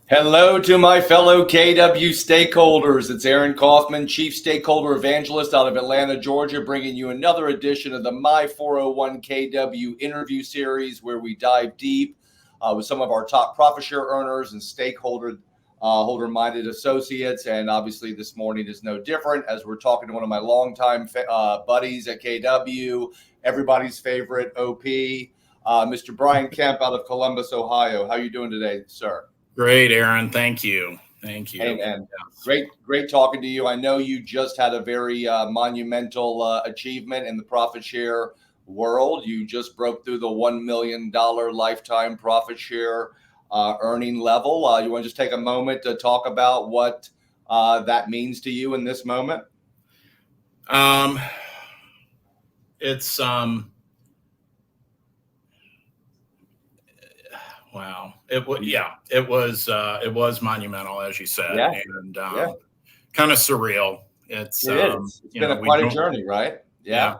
Hello to my fellow KW stakeholders. It's Aaron Kaufman, Chief Stakeholder Evangelist out of Atlanta, Georgia, bringing you another edition of the My 401 KW interview series where we dive deep with some of our top profit share earners and holder-minded associates. And obviously this morning is no different as we're talking to one of my longtime buddies at KW, everybody's favorite OP, Mr. Brian Kemp out of Columbus, Ohio. How are you doing today, sir? Great, Aaron. Thank you. Thank you. And great talking to you. I know you just had a very monumental achievement in the profit share world. You just broke through the $1 million lifetime profit share earning level. You want to just take a moment to talk about what that means to you in this moment? Wow. It was monumental, as you said, and kind of surreal. It's been quite a journey, right? Yeah.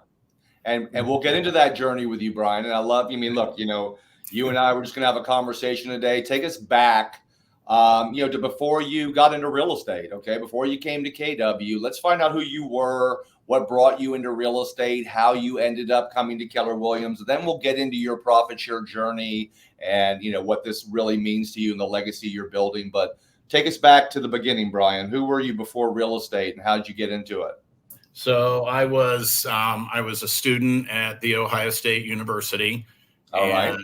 And we'll get into that journey with you, Brian. And I love you. I mean, look, you and I were just going to have a conversation today. Take us back, to before you got into real estate. Okay, before you came to KW. Let's find out who you were, what brought you into real estate, how you ended up coming to Keller Williams. Then we'll get into your profit share journey and what this really means to you and the legacy you're building. But take us back to the beginning, Brian. Who were you before real estate, and how did you get into it? So I was a student at the Ohio State University. All right.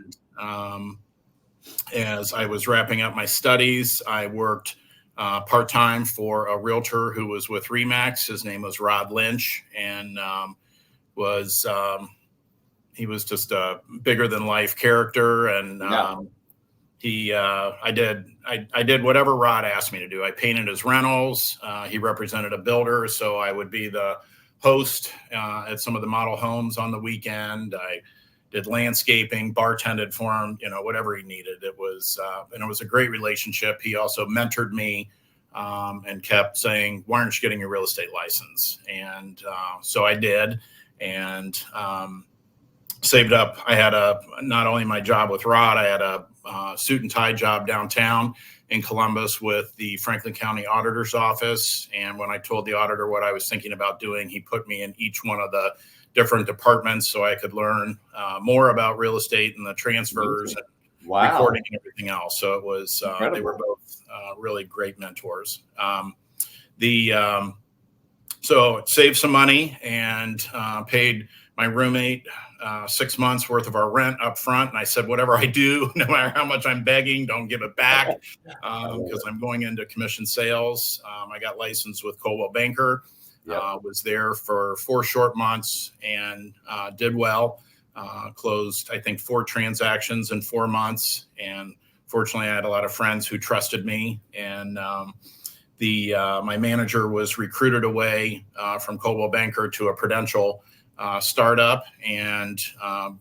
As I was wrapping up my studies, I worked part-time for a realtor who was with RE/MAX. His name was Rod Lynch, and he was just a bigger than life character. And I did whatever Rod asked me to do. I painted his rentals. He represented a builder, so I would be the host at some of the model homes on the weekend. I did landscaping, bartended for him, whatever he needed. It was a great relationship. He also mentored me and kept saying, "Why aren't you getting your real estate license?" And so I did, and saved up. I had not only my job with Rod, I had a suit and tie job downtown in Columbus with the Franklin County Auditor's Office. And when I told the auditor what I was thinking about doing, he put me in each one of the different departments so I could learn more about real estate and the transfers and recording and everything else. So it was, they were both really great mentors. So saved some money and paid my roommate 6 months worth of our rent up front. And I said, whatever I do, no matter how much I'm begging, don't give it back because I'm going into commission sales. I got licensed with Coldwell Banker. Was there for 4 short months and did well. Closed, I think, 4 transactions in 4 months. And fortunately, I had a lot of friends who trusted me. And my manager was recruited away from Coldwell Banker to a Prudential startup and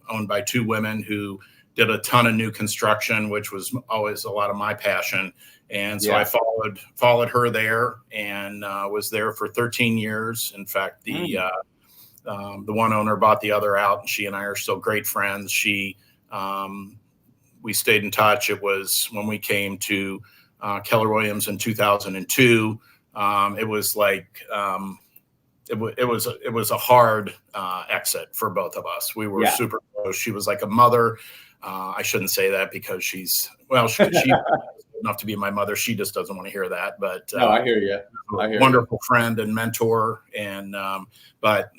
owned by 2 women who did a ton of new construction, which was always a lot of my passion. And so I followed her there and was there for 13 years. In fact, the one owner bought the other out, and she and I are still great friends. We stayed in touch. It was when we came to Keller Williams in 2002. It was like it was a hard exit for both of us. We were super close. She was like a mother. I shouldn't say that because she enough to be my mother. She just doesn't want to hear that. But no, I hear you. Wonderful friend and mentor. And but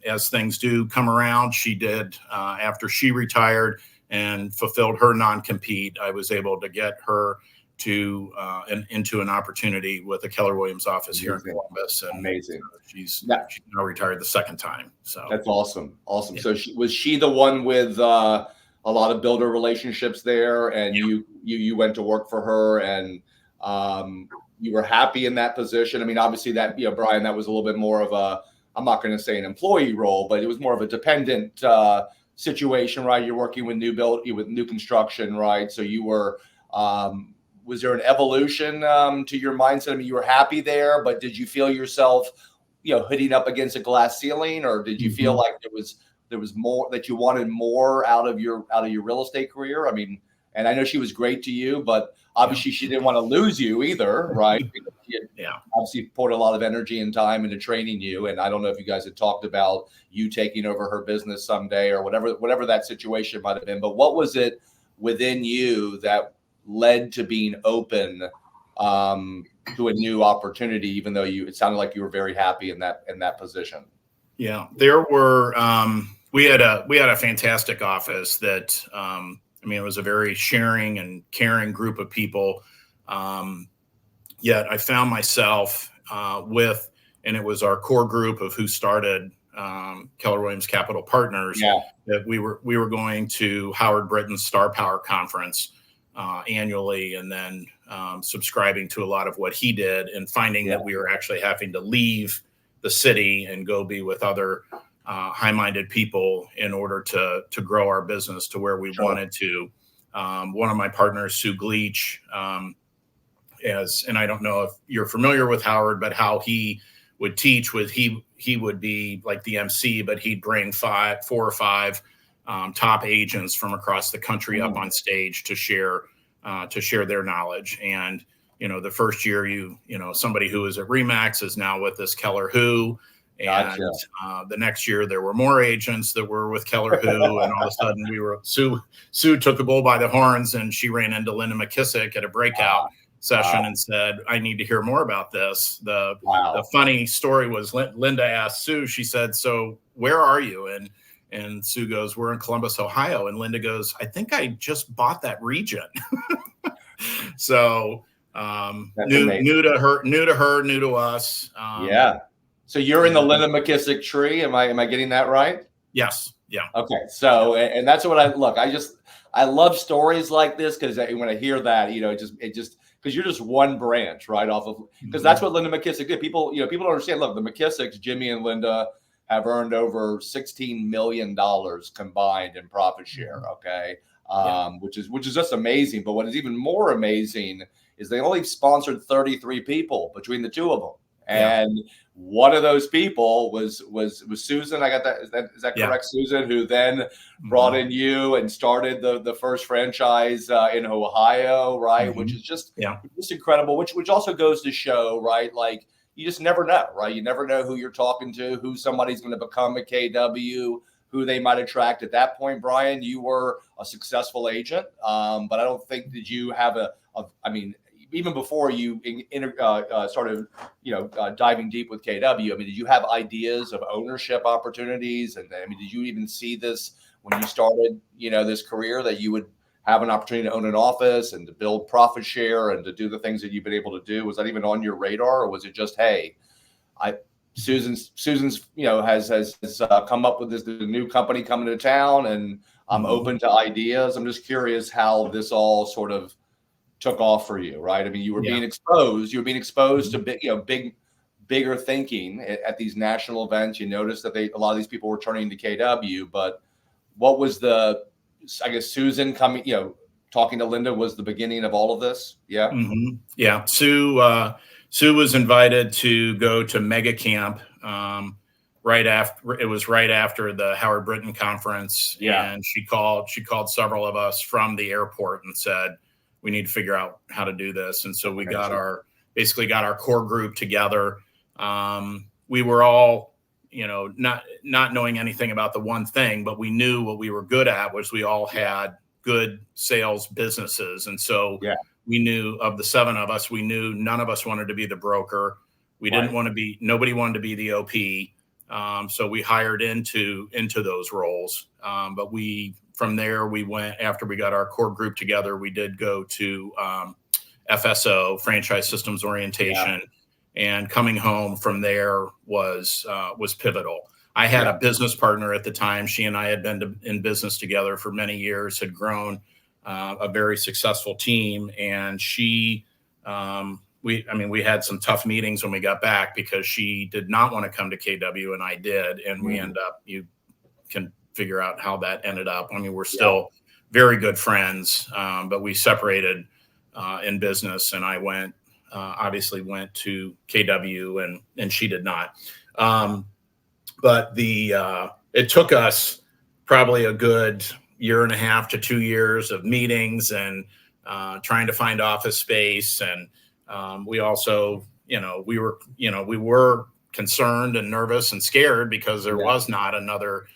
as things do come around, she did after she retired and fulfilled her non-compete. I was able to get her into an opportunity with the Keller Williams office here in Columbus. And amazing. She's now retired the 2nd time. So that's awesome. Awesome. So was she the one with a lot of builder relationships there, and you went to work for her, and you were happy in that position? I mean, obviously that, Brian, that was a little bit more of a, I'm not going to say an employee role, but it was more of a dependent situation, right? You're working with new construction, right? So you were, was there an evolution to your mindset? I mean, you were happy there, but did you feel yourself, hitting up against a glass ceiling, or did you feel like there was more that you wanted more out of your real estate career? I mean, And I know she was great to you, but obviously she didn't want to lose you either, right? She had obviously poured a lot of energy and time into training you. And I don't know if you guys had talked about you taking over her business someday or whatever that situation might have been. But what was it within you that led to being open to a new opportunity, even though it sounded like you were very happy in that position? Yeah, there were. We had a fantastic office that. It was a very sharing and caring group of people. Yet I found myself and it was our core group of who started Keller Williams Capital Partners. Yeah. That we were going to Howard Britton's Star Power Conference annually, and then subscribing to a lot of what he did, and finding that we were actually having to leave the city and go be with other high-minded people in order to grow our business to where we wanted to. One of my partners, Sue Gleach, and I don't know if you're familiar with Howard, but how he would teach he would be like the MC, but he'd bring 4 or 5 top agents from across the country up on stage to share their knowledge. And the first year, somebody who was at Remax is now with this Keller Who. And the next year there were more agents that were with Keller Who, and all of a sudden Sue took the bull by the horns, and she ran into Linda McKissack at a breakout session and said, "I need to hear more about this." The funny story was Linda asked Sue, she said, "So where are you?" And Sue goes, "We're in Columbus, Ohio." And Linda goes, "I think I just bought that region." So new to her, new to us. So you're in the Linda McKissack tree. Am I getting that right? Yes. Yeah. Okay. So, and that's what I love stories like this, because when I hear that, it just because you're just one branch right off of, because that's what Linda McKissack did. People don't understand. Look, the McKissacks, Jimmy and Linda, have earned over $16 million combined in profit share. Okay. Which is just amazing. But what is even more amazing is they only sponsored 33 people between the two of them. And one of those people was Susan. I got that. Is that correct, Susan? Who then brought in you and started the first franchise in Ohio, right? Which is just incredible. Which also goes to show, right? Like, you just never know, right? You never know who you're talking to, who somebody's going to become at KW, who they might attract. At that point, Brian, you were a successful agent, but I don't think that you have even before you started, diving deep with KW, did you have ideas of ownership opportunities? And did you even see this when you started, this career, that you would have an opportunity to own an office and to build profit share and to do the things that you've been able to do? Was that even on your radar, or was it just, hey, Susan's has come up with this new company coming to town, and I'm open to ideas? I'm just curious how this all sort of took off for you, right? You were being exposed. You were being exposed to bigger thinking at these national events. You noticed that a lot of these people were turning to KW. But what was Susan coming, talking to Linda was the beginning of all of this. Yeah. Mm-hmm. Yeah. Sue was invited to go to Mega Camp right after the Howard Britton conference. And she called several of us from the airport and said, "We need to figure out how to do this." And so we got our core group together. We were all, not knowing anything about the one thing, but we knew what we were good at was we all had good sales businesses. And so we knew, of the 7 of us, we knew none of us wanted to be the broker. We didn't want to be, nobody wanted to be the OP. So we hired into those roles. But from there, we went, after we got our core group together, we did go to FSO, Franchise Systems Orientation, and coming home from there was pivotal. I had a business partner at the time. She and I had been in business together for many years, had grown a very successful team, and we had some tough meetings when we got back, because she did not want to come to KW and I did, and we end up, you can figure out how that ended up. We're still very good friends, but we separated in business, and I obviously went to KW, and she did not. But it took us probably a good year and a half to 2 years of meetings and trying to find office space. And we also, we were concerned and nervous and scared because there was not another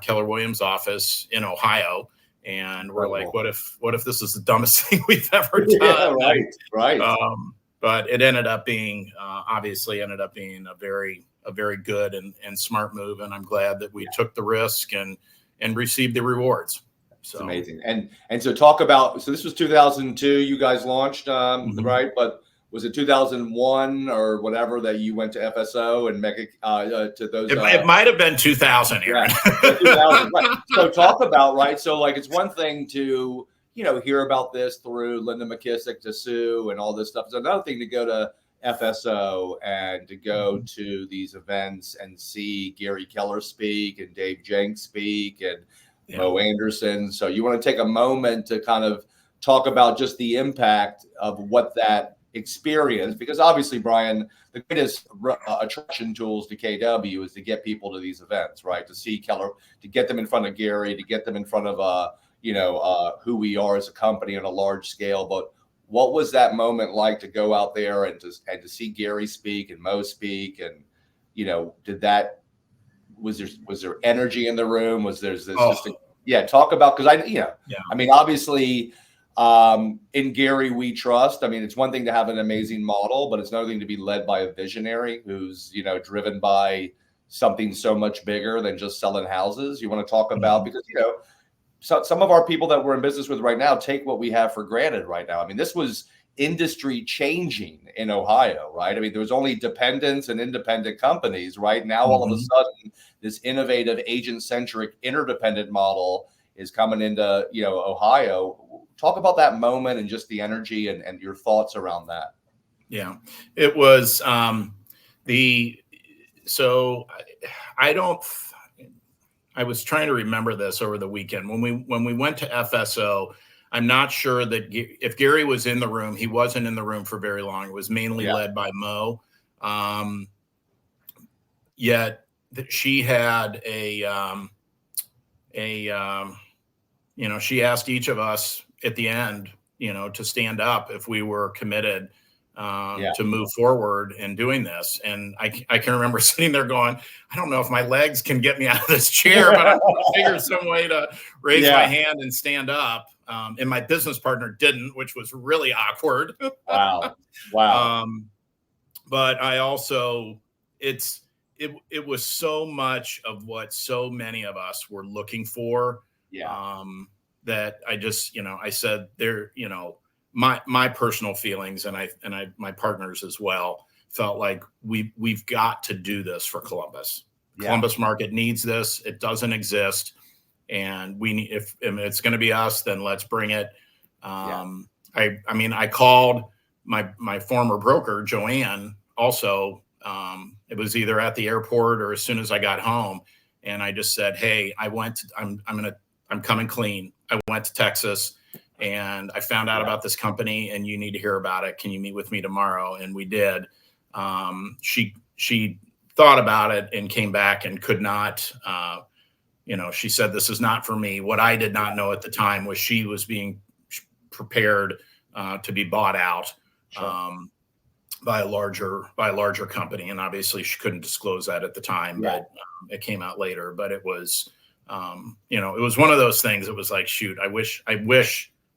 Keller Williams office in Ohio. And we're like, what if this is the dumbest thing we've ever done? Yeah, right. But it ended up being, obviously ended up being a very good and smart move. And I'm glad that we took the risk and received the rewards. So it's amazing. And so talk about, so this was 2002, you guys launched, right? But was it 2001 or whatever that you went to FSO and to those? It might have been 2000, Aaron. Yeah, 2000, right. So talk about, right? So like, it's one thing to, hear about this through Linda McKissack to Sue and all this stuff. It's another thing to go to FSO and to go to these events and see Gary Keller speak and Dave Jenks speak and Mo Anderson. So you want to take a moment to kind of talk about just the impact of what that experience, because obviously, Brian, the greatest attraction tools to KW is to get people to these events, right? To see Keller, to get them in front of Gary, to get them in front of, who we are as a company on a large scale. But what was that moment like to go out there and to see Gary speak and Mo speak? And, was there energy in the room? Was there this, talk about, because I mean, obviously, in Gary, we trust. I mean, it's one thing to have an amazing model, but it's another thing to be led by a visionary who's, driven by something so much bigger than just selling houses. You want to talk about, because, so some of our people that we're in business with right now take what we have for granted right now. I mean, this was industry changing in Ohio, right? I mean, there was only dependents and independent companies. Right now, all of a sudden, this innovative agent-centric interdependent model is coming into, Ohio. Talk about that moment and just the energy and your thoughts around that. Yeah, it was I was trying to remember this over the weekend when we went to FSO. I'm not sure that if Gary was in the room, he wasn't in the room for very long. It was mainly led by Mo. Yet she had she asked each of us at the end, to stand up if we were committed to move forward in doing this. And I can remember sitting there going, I don't know if my legs can get me out of this chair, but I'm going to figure some way to raise my hand and stand up. And my business partner didn't, which was really awkward. Wow. But I also, it was so much of what so many of us were looking for. That I just, I said there, my personal feelings and my partners as well felt like we've got to do this for Columbus. Columbus market needs this. It doesn't exist. And we need, if it's going to be us, then let's bring it. I called my former broker, Joanne, also. It was either at the airport or as soon as I got home. And I just said, hey, I'm coming clean. I went to Texas and I found out about this company and you need to hear about it. Can you meet with me tomorrow? And we did. She thought about it and came back and could not, she said, this is not for me. What I did not know at the time was she was being prepared to be bought out by a larger company. And obviously she couldn't disclose that at the time, but it came out later. But it was, it was one of those things. It was like, shoot, I wish,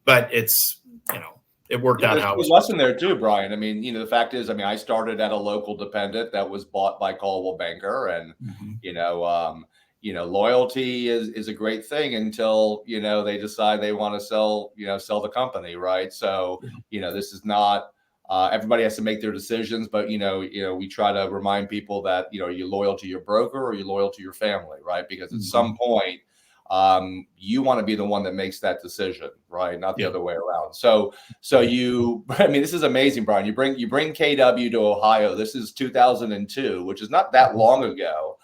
but it's, it worked out how it was. There's a lesson there too, Brian. I mean, the fact is, I started at a local dependent that was bought by Coldwell Banker, and loyalty is a great thing until they decide they want to sell the company, right? So this is not. Everybody has to make their decisions, but we try to remind people that you're loyal to your broker or you're loyal to your family, right? Because at some point, you want to be the one that makes that decision, right? Not the other way around. So this is amazing, Brian. You bring KW to Ohio. This is 2002, which is not that long ago.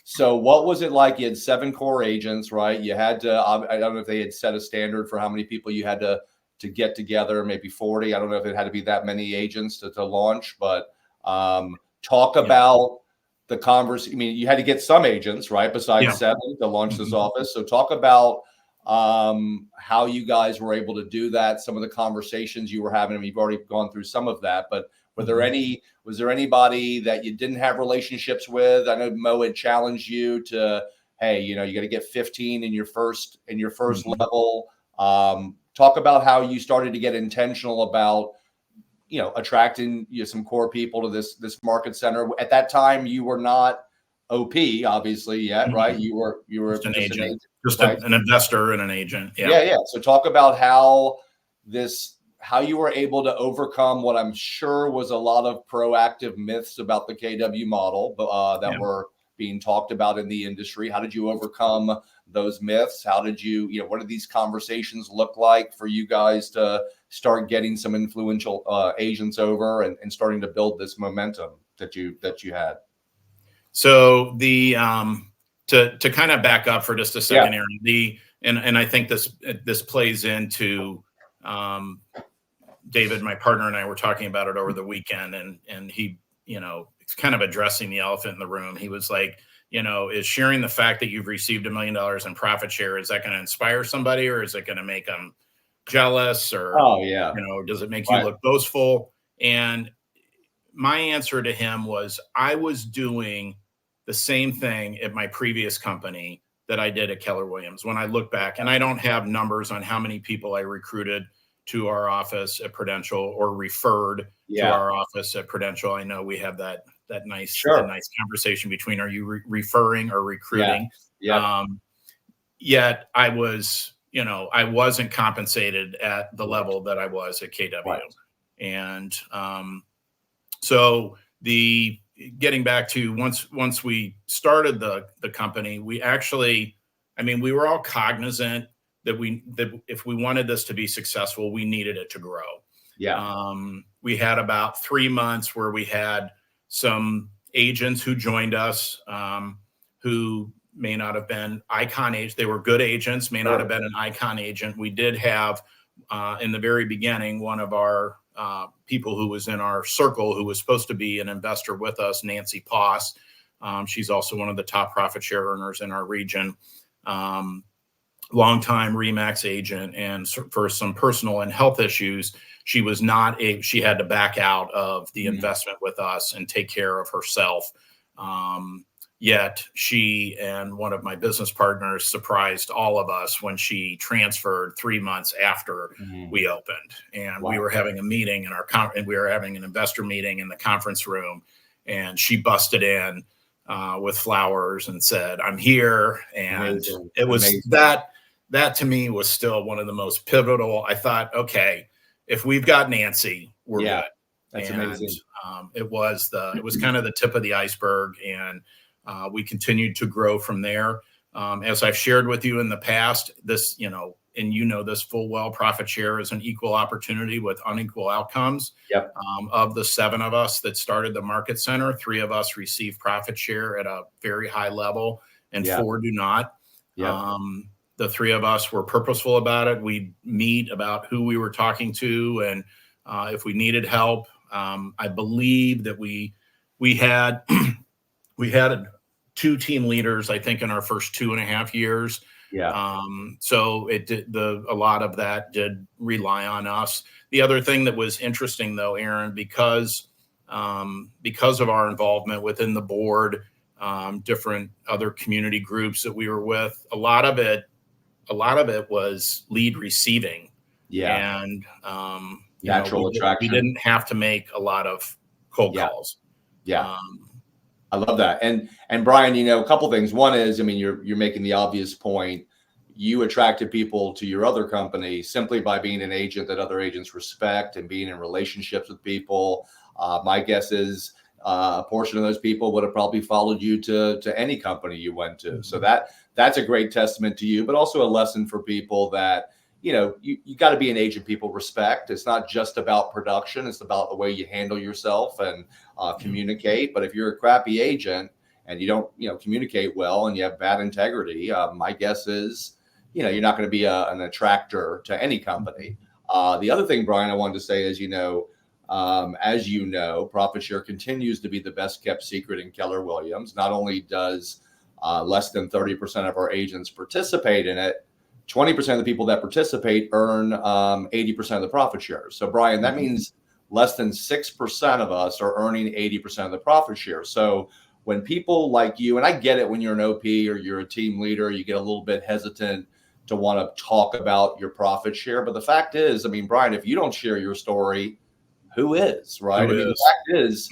So what was it like? You had 7 core agents, right? You had to. I don't know if they had set a standard for how many people you had to get together, maybe 40. I don't know if it had to be that many agents to launch, but talk about the converse. I mean, you had to get some agents, right? Besides 7 to launch this office. So talk about how you guys were able to do that. Some of the conversations you were having. I mean, you've already gone through some of that, but was there anybody that you didn't have relationships with? I know Mo had challenged you to, hey, you got to get 15 in your first level. Talk about how you started to get intentional about, attracting some core people to this market center. At that time, you were not OP, obviously, yet, right? You were just an agent, an investor and an agent. Yeah. So talk about how you were able to overcome what I'm sure was a lot of proactive myths about the KW model that were being talked about in the industry. How did you overcome those myths? How did you, what did these conversations look like for you guys to start getting some influential agents over and starting to build this momentum that you had? So to kind of back up for just a second, Aaron, and I think this plays into David, my partner, and I were talking about it over the weekend, and he, kind of addressing the elephant in the room. He was like, is sharing the fact that you've received $1 million in profit share, is that going to inspire somebody, or is it going to make them jealous, or does it make you look boastful? And my answer to him was, I was doing the same thing at my previous company that I did at Keller Williams. When I look back, and I don't have numbers on how many people I recruited to our office at Prudential or referred to our office at Prudential. I know we have that nice conversation between, are you referring or recruiting? Yet I was, I wasn't compensated at the level that I was at KW. And so getting back to once we started the company, we actually, we were all cognizant that if we wanted this to be successful, we needed it to grow. We had about 3 months where we had some agents who joined us, who may not have been icon agents. They were good agents, may not have been an icon agent. We did have, in the very beginning, one of our people who was in our circle who was supposed to be an investor with us, Nancy Poss. She's also one of the top profit share earners in our region. Longtime RE/MAX agent, and for some personal and health issues, she had to back out of the investment with us and take care of herself. Yet she and one of my business partners surprised all of us when she transferred 3 months after we opened. And we were having a meeting we were having an investor meeting in the conference room, and she busted in with flowers and said, "I'm here." And it was that to me was still one of the most pivotal. I thought, okay, if we've got Nancy, we're good. That's amazing. It was kind of the tip of the iceberg, and we continued to grow from there. As I've shared with you in the past, this, and this full well, profit share is an equal opportunity with unequal outcomes. Of the 7 of us that started the market center, 3 of us receive profit share at a very high level, and 4 do not. The 3 of us were purposeful about it. We'd meet about who we were talking to, and if we needed help. I believe that we had 2 team leaders, I think, in our first 2.5 years. So a lot of that did rely on us. The other thing that was interesting, though, Aaron, because of our involvement within the board, different other community groups that we were with, a lot of it was lead receiving. And natural attraction. We didn't have to make a lot of cold calls. I love that. And Brian, a couple things. One is, you're making the obvious point. You attracted people to your other company simply by being an agent that other agents respect and being in relationships with people. My guess is a portion of those people would have probably followed you to any company you went to. So that's a great testament to you, but also a lesson for people that, you got to be an agent people respect. It's not just about production. It's about the way you handle yourself and communicate. But if you're a crappy agent and you don't, communicate well and you have bad integrity, my guess is, you're not going to be an attractor to any company. The other thing, Brian, I wanted to say is, As you know, profit share continues to be the best kept secret in Keller Williams. Not only does less than 30% of our agents participate in it, 20% of the people that participate earn 80% of the profit share. So, Brian, that means less than 6% of us are earning 80% of the profit share. So when people like you, and I get it when you're an OP or you're a team leader, you get a little bit hesitant to want to talk about your profit share. But the fact is, I mean, Brian, if you don't share your story, who is, right? The fact is,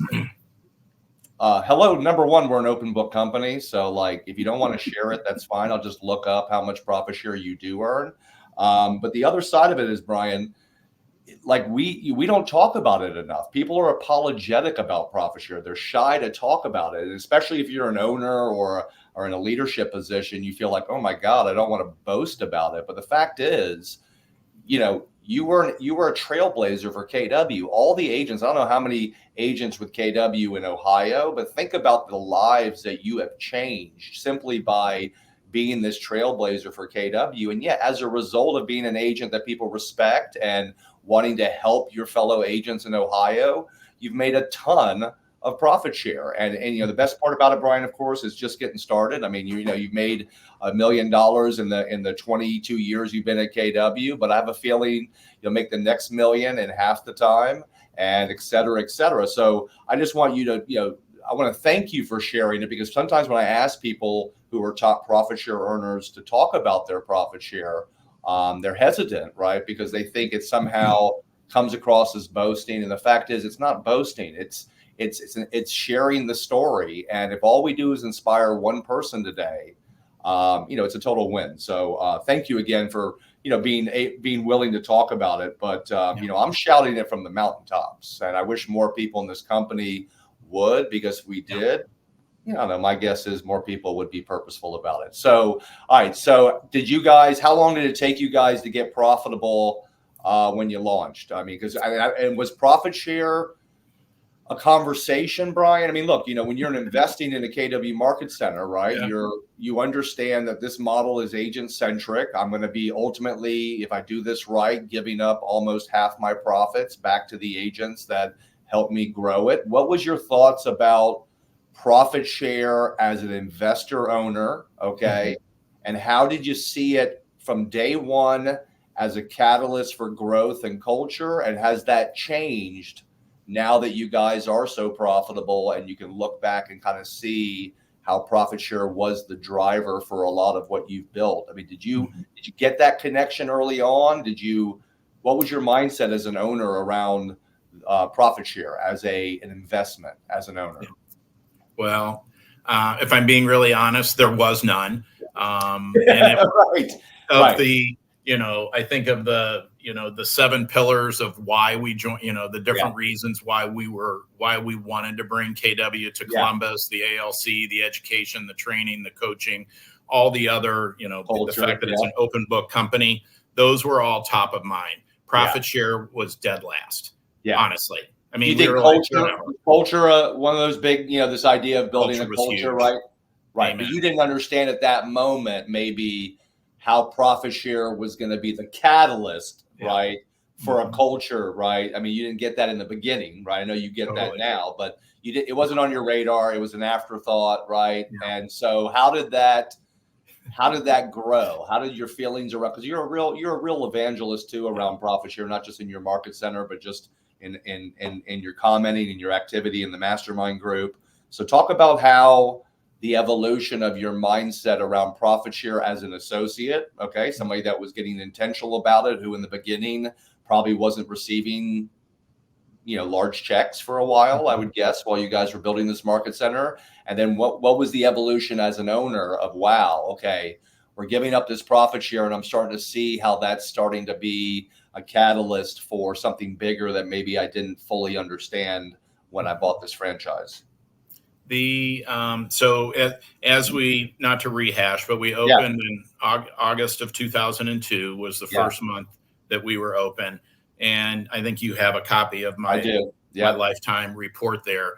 hello, number one, we're an open book company. So like, if you don't want to share it, that's fine. I'll just look up how much profit share you do earn. But the other side of it is, Brian, like we don't talk about it enough. People are apologetic about profit share. They're shy to talk about it. And especially if you're an owner or in a leadership position, you feel like, oh my God, I don't want to boast about it. But the fact is, you were a trailblazer for KW. All the agents, I don't know how many agents with KW in Ohio, but think about the lives that you have changed simply by being this trailblazer for KW. And yet, as a result of being an agent that people respect and wanting to help your fellow agents in Ohio, you've made a ton of profit share. And the best part about it, Brian, of course, is just getting started. I mean, you've made $1 million in the 22 years you've been at KW, but I have a feeling you'll make the next million in half the time, and et cetera, et cetera. So I just want you to, I want to thank you for sharing it, because sometimes when I ask people who are top profit share earners to talk about their profit share, they're hesitant, right? Because they think it somehow comes across as boasting. And the fact is, it's not boasting. It's sharing the story. And if all we do is inspire one person today, it's a total win. So thank you again for, being willing to talk about it. But, I'm shouting it from the mountaintops, and I wish more people in this company would, because if we did, my guess is more people would be purposeful about it. So, all right. So how long did it take you guys to get profitable when you launched? I mean, and was profit share a conversation, Brian? I mean, look, when you're investing in a KW Market Center, right? Yeah. You understand that this model is agent centric. I'm going to be ultimately, if I do this right, giving up almost half my profits back to the agents that helped me grow it. What was your thoughts about profit share as an investor owner? Okay. And how did you see it from day one as a catalyst for growth and culture? And has that changed now that you guys are so profitable and you can look back and kind of see how profit share was the driver for a lot of what you've built? I mean, did you get that connection early on? What was your mindset as an owner around profit share as an investment, as an owner? Well, if I'm being really honest, there was none. Right. I think of the 7 pillars of why we joined, the different reasons why we wanted to bring KW to Columbus, the ALC, the education, the training, the coaching, all the other, culture, the fact that it's an open book company. Those were all top of mind. Profit share was dead last. Yeah. Honestly. I mean, you think culture, one of those big, this idea of building a culture, right? Right. Amen. But you didn't understand at that moment, maybe, how profit share was going to be the catalyst, right, for a culture, right? I mean, you didn't get that in the beginning, right? I know you get that now, but it wasn't on your radar. It was an afterthought, right? Yeah. And so how did that grow? How did your feelings around, because you're a real evangelist too around profit share, not just in your market center, but just in your commenting and your activity in the mastermind group. So talk about how the evolution of your mindset around profit share as an associate, okay? Somebody that was getting intentional about it, who in the beginning probably wasn't receiving, large checks for a while, I would guess, while you guys were building this market center. And then what was the evolution as an owner of, wow, okay, we're giving up this profit share, and I'm starting to see how that's starting to be a catalyst for something bigger that maybe I didn't fully understand when I bought this franchise. So as we, not to rehash, but we opened in August of 2002 was the first month that we were open. And I think you have a copy of my lifetime report there.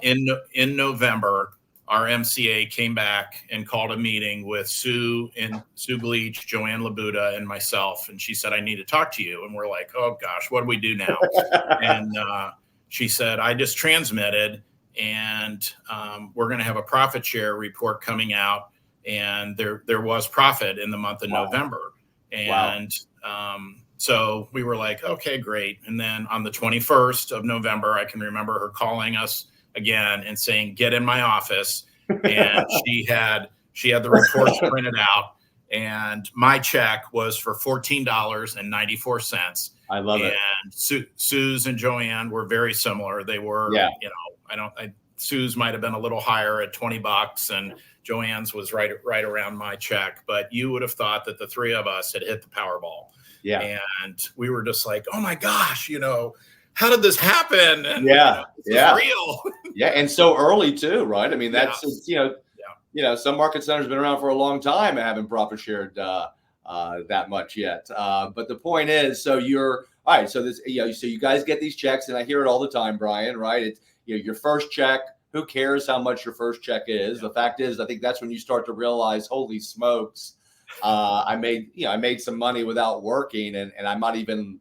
In November, our MCA came back and called a meeting with Sue Bleach, Joanne Labuda, and myself. And she said, I need to talk to you. And we're like, oh gosh, what do we do now? And she said, I just transmitted, and we're going to have a profit share report coming out. And there was profit in the month of November. And so we were like, okay, great. And then on the 21st of November, I can remember her calling us again and saying, get in my office. And she had the reports printed out, and my check was for $14.94. I love it. And Sue's and Joanne were very similar. They were, Sue's might've been a little higher at $20, and Joanne's was right around my check. But you would have thought that the three of us had hit the Powerball. Yeah. And we were just like, oh my gosh, how did this happen? And this is real. Yeah, and so early too, right? I mean, that's some market centers been around for a long time and haven't profit shared that much yet. But the point is, so you're all right. So this, so you guys get these checks, and I hear it all the time, Brian. Right? It's your first check. Who cares how much your first check is? The fact is, I think that's when you start to realize, holy smokes, I made some money without working, and I'm not even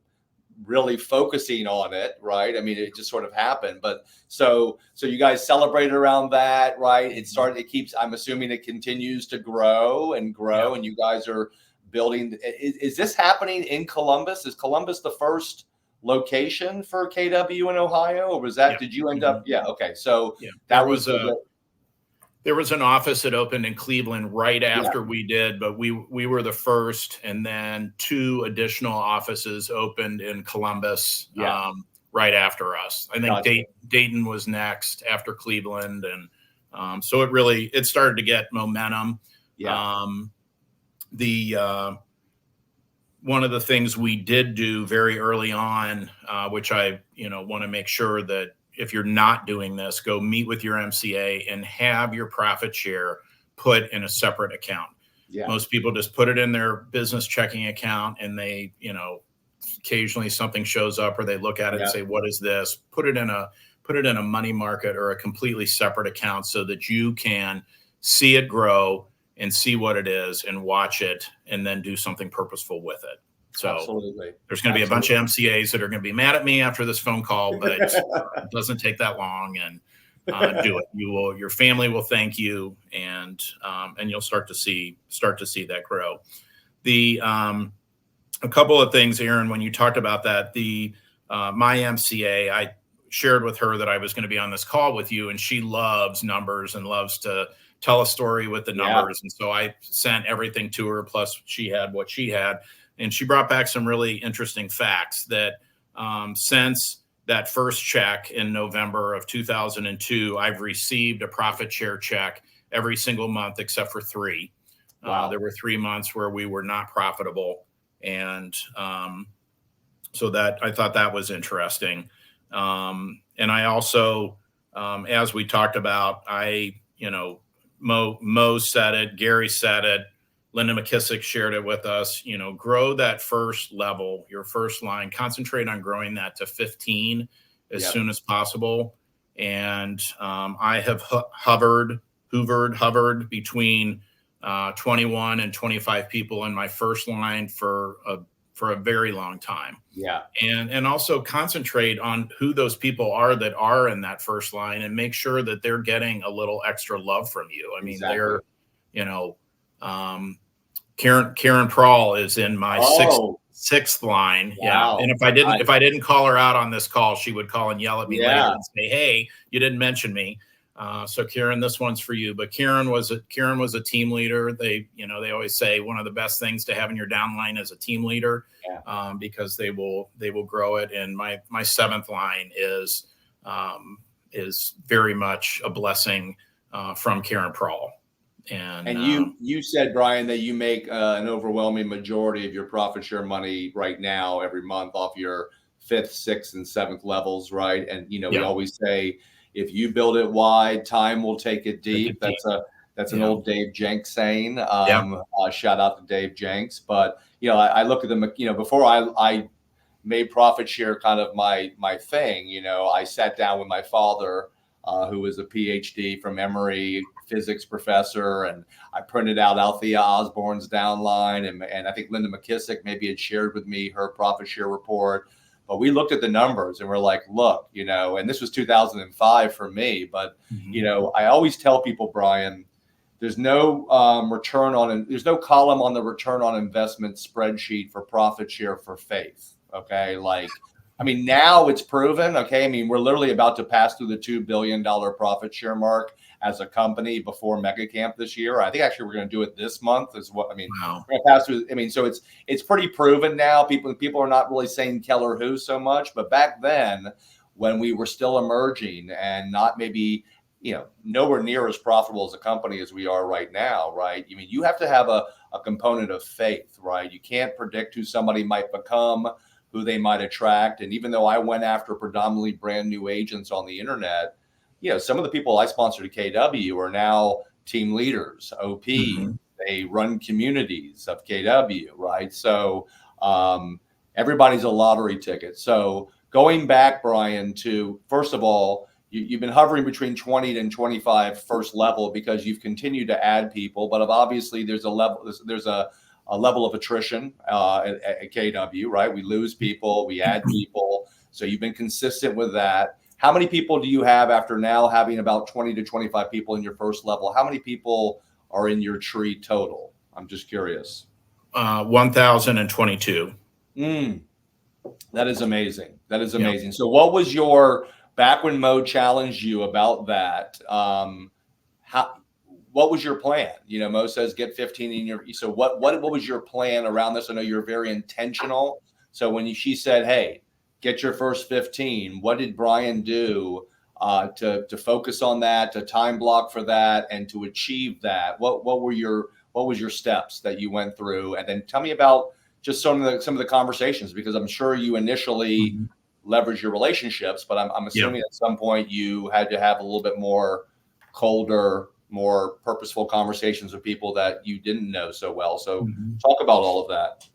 really focusing on it, right? I mean, it just sort of happened. But so you guys celebrated around that, right? I'm assuming it continues to grow and grow, and you guys are building. Is this happening in Columbus? Is Columbus the first location for KW in Ohio, or was that, did you end up? Yeah. Okay. So that was there was an office that opened in Cleveland right after we did, but we were the first, and then 2 additional offices opened in Columbus right after us. I think Dayton was next after Cleveland, and so it started to get momentum. One of the things we did do very early on, which I want to make sure that if you're not doing this, go meet with your MCA and have your profit share put in a separate account. Most people just put it in their business checking account, and they, occasionally something shows up, or they look at it and say, what is this? Put it in a money market or a completely separate account, so that you can see it grow and see what it is and watch it, and then do something purposeful with it. So there's going to be a bunch of MCAs that are going to be mad at me after this phone call, but it doesn't take that long, and do it. Your family will thank you, and you'll start to see that grow. A couple of things, Aaron, when you talked about that, my MCA, I shared with her that I was going to be on this call with you, and she loves numbers and loves to tell a story with the numbers. And so I sent everything to her, plus she had what she had. And she brought back some really interesting facts that since that first check in November of 2002, I've received a profit share check every single month except for 3. There were 3 months where we were not profitable. And so that I thought that was interesting. And I also, as we talked about, Mo said it, Gary said it, Linda McKissack shared it with us, grow that first level, your first line, concentrate on growing that to 15 as soon as possible. And I have hovered between 21 and 25 people in my first line for a very long time. And also concentrate on who those people are that are in that first line, and make sure that they're getting a little extra love from you. I mean, they're, Karen Prawl is in my sixth line. And if I didn't call her out on this call, she would call and yell at me later and say, hey, you didn't mention me. So Karen, this one's for you. But Karen was a team leader. They always say one of the best things to have in your downline is a team leader, because they will grow it. And my 7th line is very much a blessing from Karen Prawl. And you said, Brian, that you make an overwhelming majority of your profit share money right now every month off your 5th, 6th, and 7th levels, right? And we always say, if you build it wide, time will take it deep. That's an old Dave Jenks saying. Shout out to Dave Jenks. But I look at them. Before I made profit share kind of my thing. I sat down with my father who is a PhD from Emory, physics professor, and I printed out Althea Osborne's downline, and I think Linda McKissack maybe had shared with me her profit share report. But we looked at the numbers and we're like, look, and this was 2005 for me, but I always tell people, Brian, there's no there's no column on the return on investment spreadsheet for profit share for faith. Okay. Now it's proven. Okay. We're literally about to pass through the $2 billion profit share mark as a company before MegaCamp this year. I think actually we're going to do it this month as well. Wow. We're going to pass through. So it's pretty proven now. People are not really saying Keller who so much, but back then when we were still emerging and not maybe, nowhere near as profitable as a company as we are right now, right? You have to have a component of faith, right? You can't predict who somebody might become, who they might attract. And even though I went after predominantly brand new agents on the internet, some of the people I sponsored at KW are now team leaders, OP. They run communities of KW, right? So everybody's a lottery ticket. So going back, Brian, to first of all, you've been hovering between 20 and 25 first level because you've continued to add people, but obviously there's a level of attrition at KW, right? We lose people, we add people. So you've been consistent with that. How many people do you have after now having about 20 to 25 people in your first level? How many people are in your tree total? I'm just curious. 1,022. That is amazing. That is amazing. Yep. So what was your, back when Mo challenged you about that, what was your plan? Mo says get 15 in your, so what was your plan around this? I know you're very intentional. So when she said, hey, get your first 15, what did Brian do to focus on that, to time block for that, and to achieve that? What was your steps that you went through? And then tell me about just some of the conversations, because I'm sure you initially leverage your relationships, but I'm assuming at some point you had to have a little bit more colder, more purposeful conversations with people that you didn't know so well. So talk about all of that.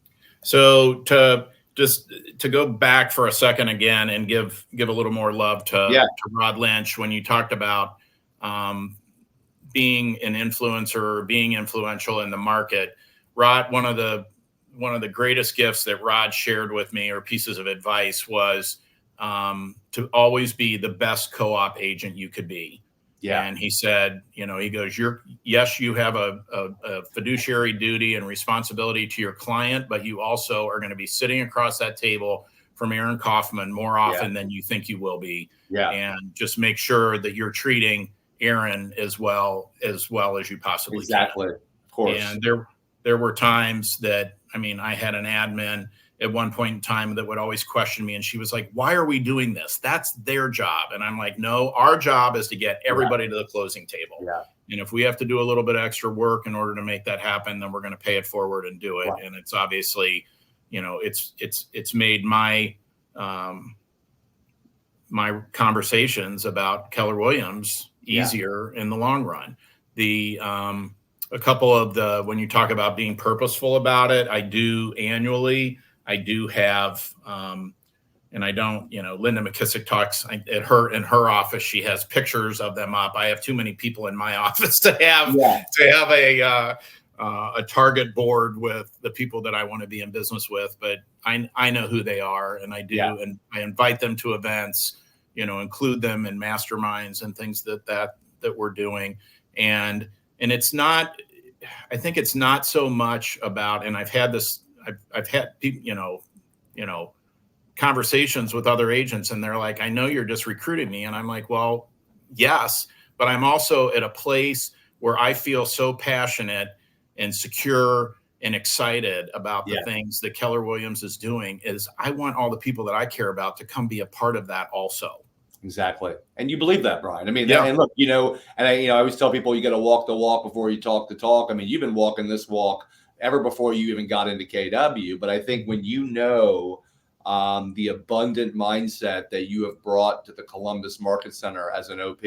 So to go back for a second again and give a little more love to Rod Lynch, when you talked about being an influencer, being influential in the market, Rod, one of the greatest gifts that Rod shared with me, or pieces of advice, was to always be the best co-op agent you could be. Yeah. And he said, he goes, you have a fiduciary duty and responsibility to your client, but you also are going to be sitting across that table from Aaron Kaufman more often than you think you will be. Yeah. And just make sure that you're treating Aaron as well as you possibly can. Exactly. Of course. And there were times that, I had an admin at one point in time that would always question me, and she was like, why are we doing this? That's their job. And I'm like, no, our job is to get everybody to the closing table. Yeah. And if we have to do a little bit of extra work in order to make that happen, then we're going to pay it forward and do it. Wow. And it's obviously, it's made my my conversations about Keller Williams easier in the long run. A couple of when you talk about being purposeful about it, I do annually. I do have, and I don't, Linda McKissack talks in her office. She has pictures of them up. I have too many people in my office to have a target board with the people that I want to be in business with. But I know who they are, and I do, and I invite them to events, include them in masterminds and things that we're doing, and it's not. I think it's not so much about, and I've had people, conversations with other agents, and they're like, I know you're just recruiting me. And I'm like, well, yes, but I'm also at a place where I feel so passionate and secure and excited about the things that Keller Williams is doing, is I want all the people that I care about to come be a part of that also. Exactly. And you believe that, Brian. And look, and I always tell people you got to walk the walk before you talk the talk. You've been walking this walk ever before you even got into KW. But I think when the abundant mindset that you have brought to the Columbus Market Center as an OP,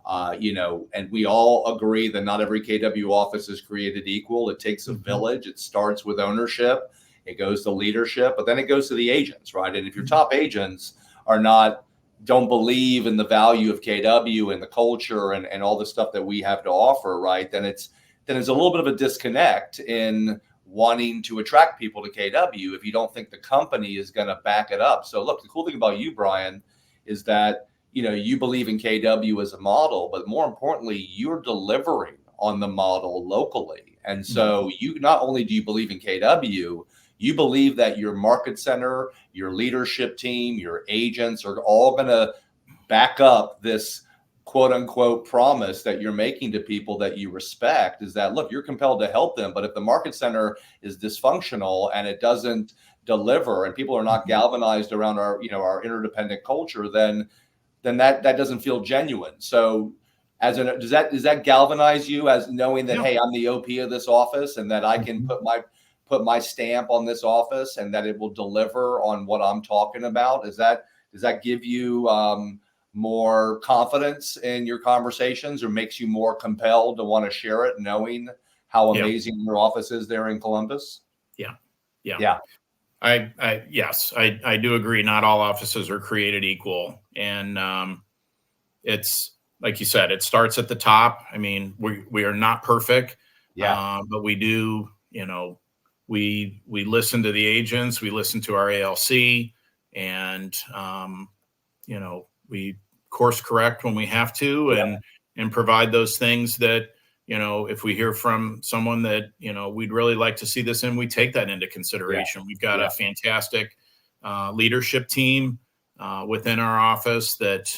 and we all agree that not every KW office is created equal. It takes a village. It starts with ownership. It goes to leadership, but then it goes to the agents, right? And if your top agents are not don't believe in the value of KW and the culture and all the stuff that we have to offer, right? Then there's a little bit of a disconnect in wanting to attract people to KW if you don't think the company is going to back it up. So look, the cool thing about you, Brian, is that you believe in KW as a model, but more importantly, you're delivering on the model locally. And so you not only do you believe in KW, you believe that your market center, your leadership team, your agents are all going to back up this quote unquote promise that you're making to people that you respect, is that, look, you're compelled to help them. But if the market center is dysfunctional and it doesn't deliver and people are not galvanized around our interdependent culture, then that doesn't feel genuine. So does that galvanize you as knowing that, hey, I'm the OP of this office and that I can put my stamp on this office and that it will deliver on what I'm talking about? Does that give you more confidence in your conversations, or makes you more compelled to want to share it, knowing how amazing your office is there in Columbus? Yeah. Yes, I do agree. Not all offices are created equal. And it's like you said, it starts at the top. I mean, we are not perfect, but we do, we listen to the agents, we listen to our ALC, and, we course correct when we have to, and provide those things that, if we hear from someone that, we'd really like to see this in, we take that into consideration. We've got a fantastic leadership team within our office that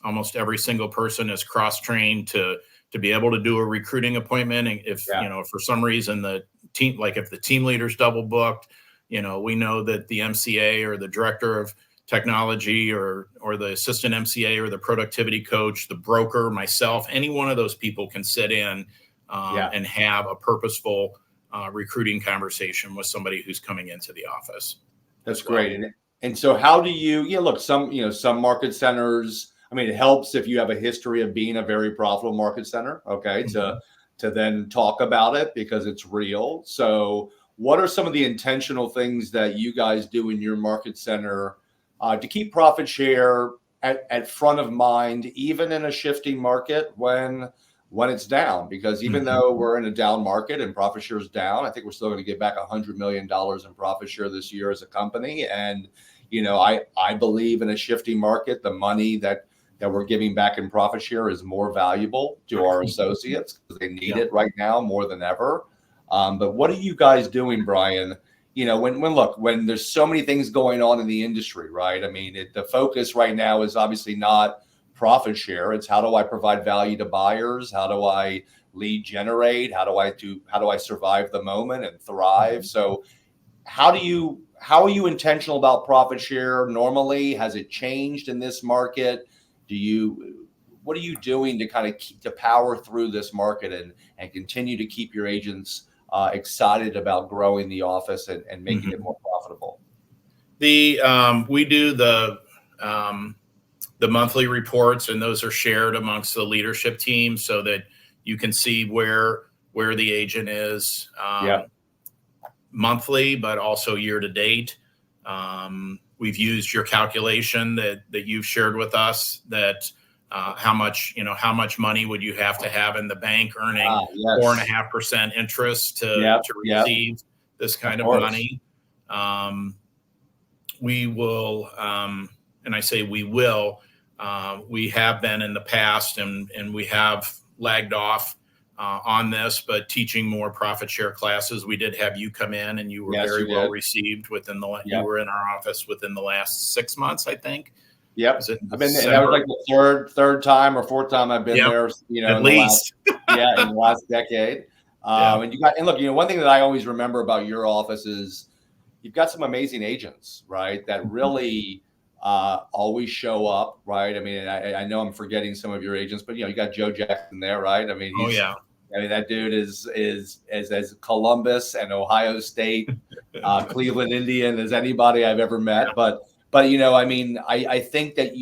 almost every single person is cross-trained to be able to do a recruiting appointment. And if, for some reason the team, like if the team leader's double booked, we know that the MCA or the director of technology or the assistant MCA or the productivity coach, the broker, myself, any one of those people can sit in and have a purposeful recruiting conversation with somebody who's coming into the office. That's great. And so how do you, look, some market centers, I mean, it helps if you have a history of being a very profitable market center, okay, to then talk about it because it's real. So what are some of the intentional things that you guys do in your market center to keep profit share at front of mind, even in a shifting market when it's down? Because even though we're in a down market and profit share is down, I think we're still going to get back $100 million in profit share this year as a company. And, I believe in a shifting market, the money that we're giving back in profit share is more valuable to our associates because they need it right now more than ever. But what are you guys doing, Brian? When there's so many things going on in the industry, right? I mean, the focus right now is obviously not profit share. It's how do I provide value to buyers? How do I lead generate? How do I survive the moment and thrive? So how are you intentional about profit share normally? Has it changed in this market? What are you doing to kind of to power through this market and continue to keep your agents excited about growing the office and making it more profitable? We do the monthly reports, and those are shared amongst the leadership team so that you can see where the agent is monthly, but also year to date. We've used your calculation that you've shared with us that how much money would you have to have in the bank earning 4.5% interest to receive this kind of money. We will, and I say we will, we have been in the past and we have lagged off on this, but teaching more profit share classes. We did have you come in and you were very well received you were in our office within the last 6 months, I think. Yep. I've been there. That was like the third time or fourth time I've been there, at least. in the last decade. And look, one thing that I always remember about your office is you've got some amazing agents, right? That really always show up, right? I mean, I know I'm forgetting some of your agents, but you got Joe Jackson there, right? I mean, that dude is as Columbus and Ohio State, Cleveland Indian as anybody I've ever met. But I mean, I think that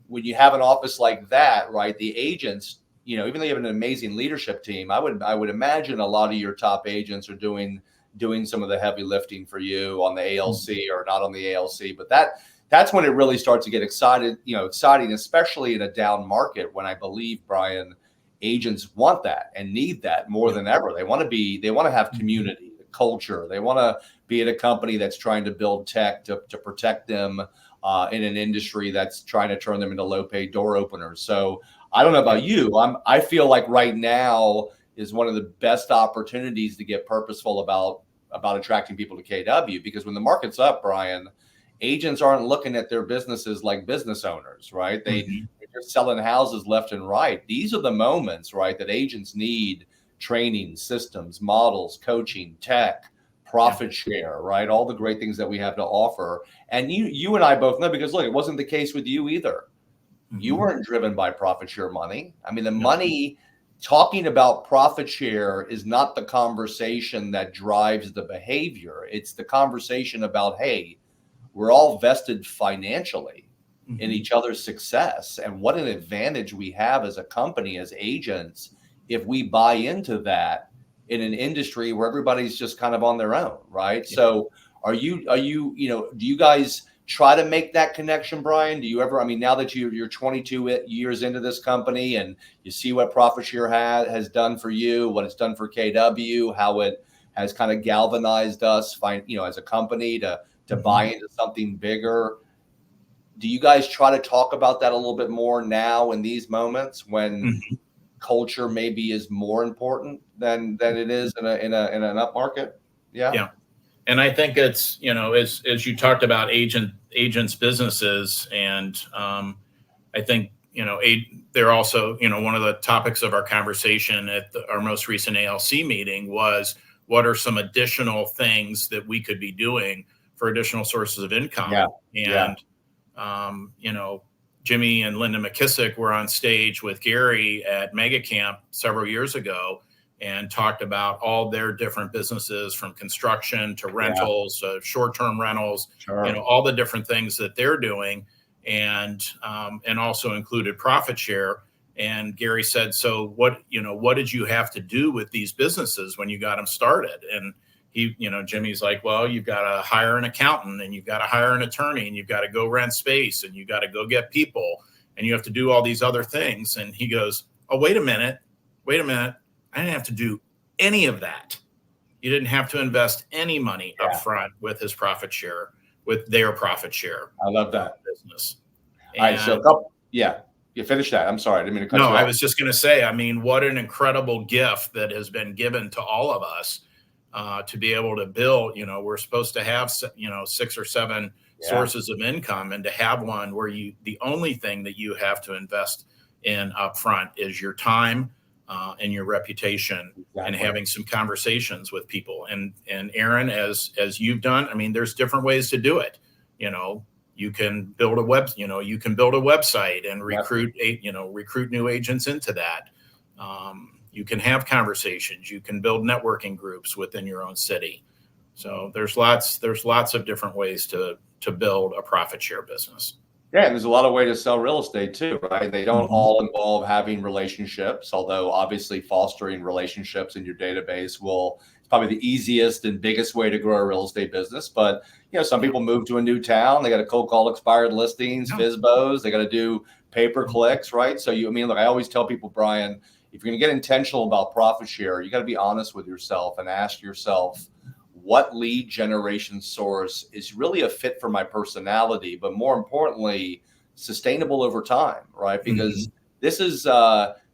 when you have an office like that, right? The agents, even though you have an amazing leadership team, I would imagine a lot of your top agents are doing some of the heavy lifting for you on the ALC or not on the ALC. But that that's when it really starts to get exciting, especially in a down market, when I believe, Brian, agents want that and need that more than ever. They want to have community, culture. They want to be at a company that's trying to build tech to protect them in an industry that's trying to turn them into low-paid door openers. So I don't know about you. I feel like right now is one of the best opportunities to get purposeful about attracting people to KW, because when the market's up, Brian, agents aren't looking at their businesses like business owners, right? They're selling houses left and right. These are the moments, right, that agents need training, systems, models, coaching, tech, profit share, right? All the great things that we have to offer. And you and I both know, because look, it wasn't the case with you either. You weren't driven by profit share money. I mean, the money, talking about profit share is not the conversation that drives the behavior. It's the conversation about, hey, we're all vested financially in each other's success. And what an advantage we have as a company, as agents, if we buy into that in an industry where everybody's just kind of on their own, right? So do you guys try to make that connection, Brian? Do you ever, I mean, now that you're 22 years into this company and you see what profit share has done for you, what it's done for KW, how it has kind of galvanized us, as a company to buy into something bigger. Do you guys try to talk about that a little bit more now in these moments when culture maybe is more important than it is in an up market? Yeah. And I think it's, as you talked about agents businesses, and I think, they're also, one of the topics of our conversation at our most recent ALC meeting was, what are some additional things that we could be doing for additional sources of income? Jimmy and Linda McKissack were on stage with Gary at Mega Camp several years ago and talked about all their different businesses, from construction to rentals, short-term rentals, all the different things that they're doing, and also included profit share. And Gary said, so what did you have to do with these businesses when you got them started? And Jimmy's like, well, you've got to hire an accountant, and you've got to hire an attorney, and you've got to go rent space, and you got to go get people, and you have to do all these other things. And he goes, oh, wait a minute. I didn't have to do any of that. You didn't have to invest any money up front with his profit share, with their profit share. I love that business. All right. So you finish that. I'm sorry. I didn't mean to cut you off. I was just going to say, I mean, what an incredible gift that has been given to all of us to be able to build. We're supposed to have, 6 or 7 sources of income, and to have one where the only thing that you have to invest in upfront is your time and your reputation, and having some conversations with people. And Aaron, as you've done, I mean, there's different ways to do it. You can build a website and recruit new agents into that. You can have conversations. You can build networking groups within your own city. So there's lots of different ways to build a profit share business. Yeah, and there's a lot of ways to sell real estate too, right? They don't all involve having relationships, although obviously fostering relationships in your database it's probably the easiest and biggest way to grow a real estate business. But some people move to a new town, they got to cold call expired listings, FSBOs, they got to do pay-per-clicks, right? So look, I always tell people, Brian, if you're going to get intentional about profit share, you got to be honest with yourself and ask yourself, what lead generation source is really a fit for my personality, but more importantly, sustainable over time, right? Because this has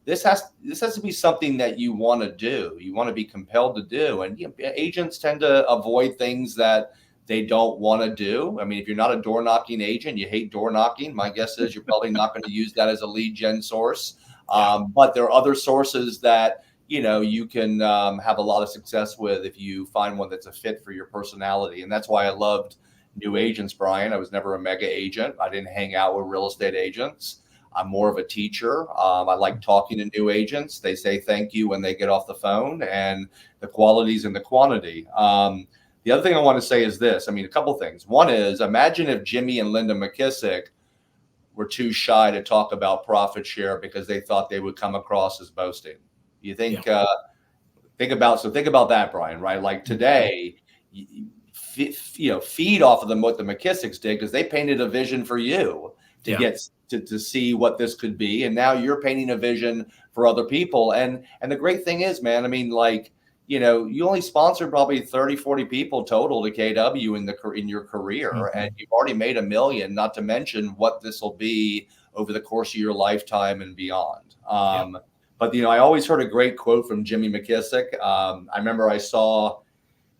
to be something that you want to do. You want to be compelled to do. And agents tend to avoid things that they don't want to do. I mean, if you're not a door knocking agent, you hate door knocking, my guess is you're probably not going to use that as a lead gen source. But there are other sources that you can have a lot of success with if you find one that's a fit for your personality. And that's why I loved new agents, Brian. I was never a mega agent. I didn't hang out with real estate agents. I'm more of a teacher. I like talking to new agents. They say thank you when they get off the phone, and the qualities and the quantity. The other thing I want to say is this. I mean, a couple things. One is, imagine if Jimmy and Linda McKissack were too shy to talk about profit share because they thought they would come across as boasting. You think, think about that, Brian, right? Like today, feed off of them what the McKissacks did, because they painted a vision for you to get to see what this could be, and now you're painting a vision for other people. And the great thing is, man, I mean, like, you only sponsored probably 30, 40 people total to KW in your career, and you've already made $1 million, not to mention what this will be over the course of your lifetime and beyond. But, I always heard a great quote from Jimmy McKissack. I remember I saw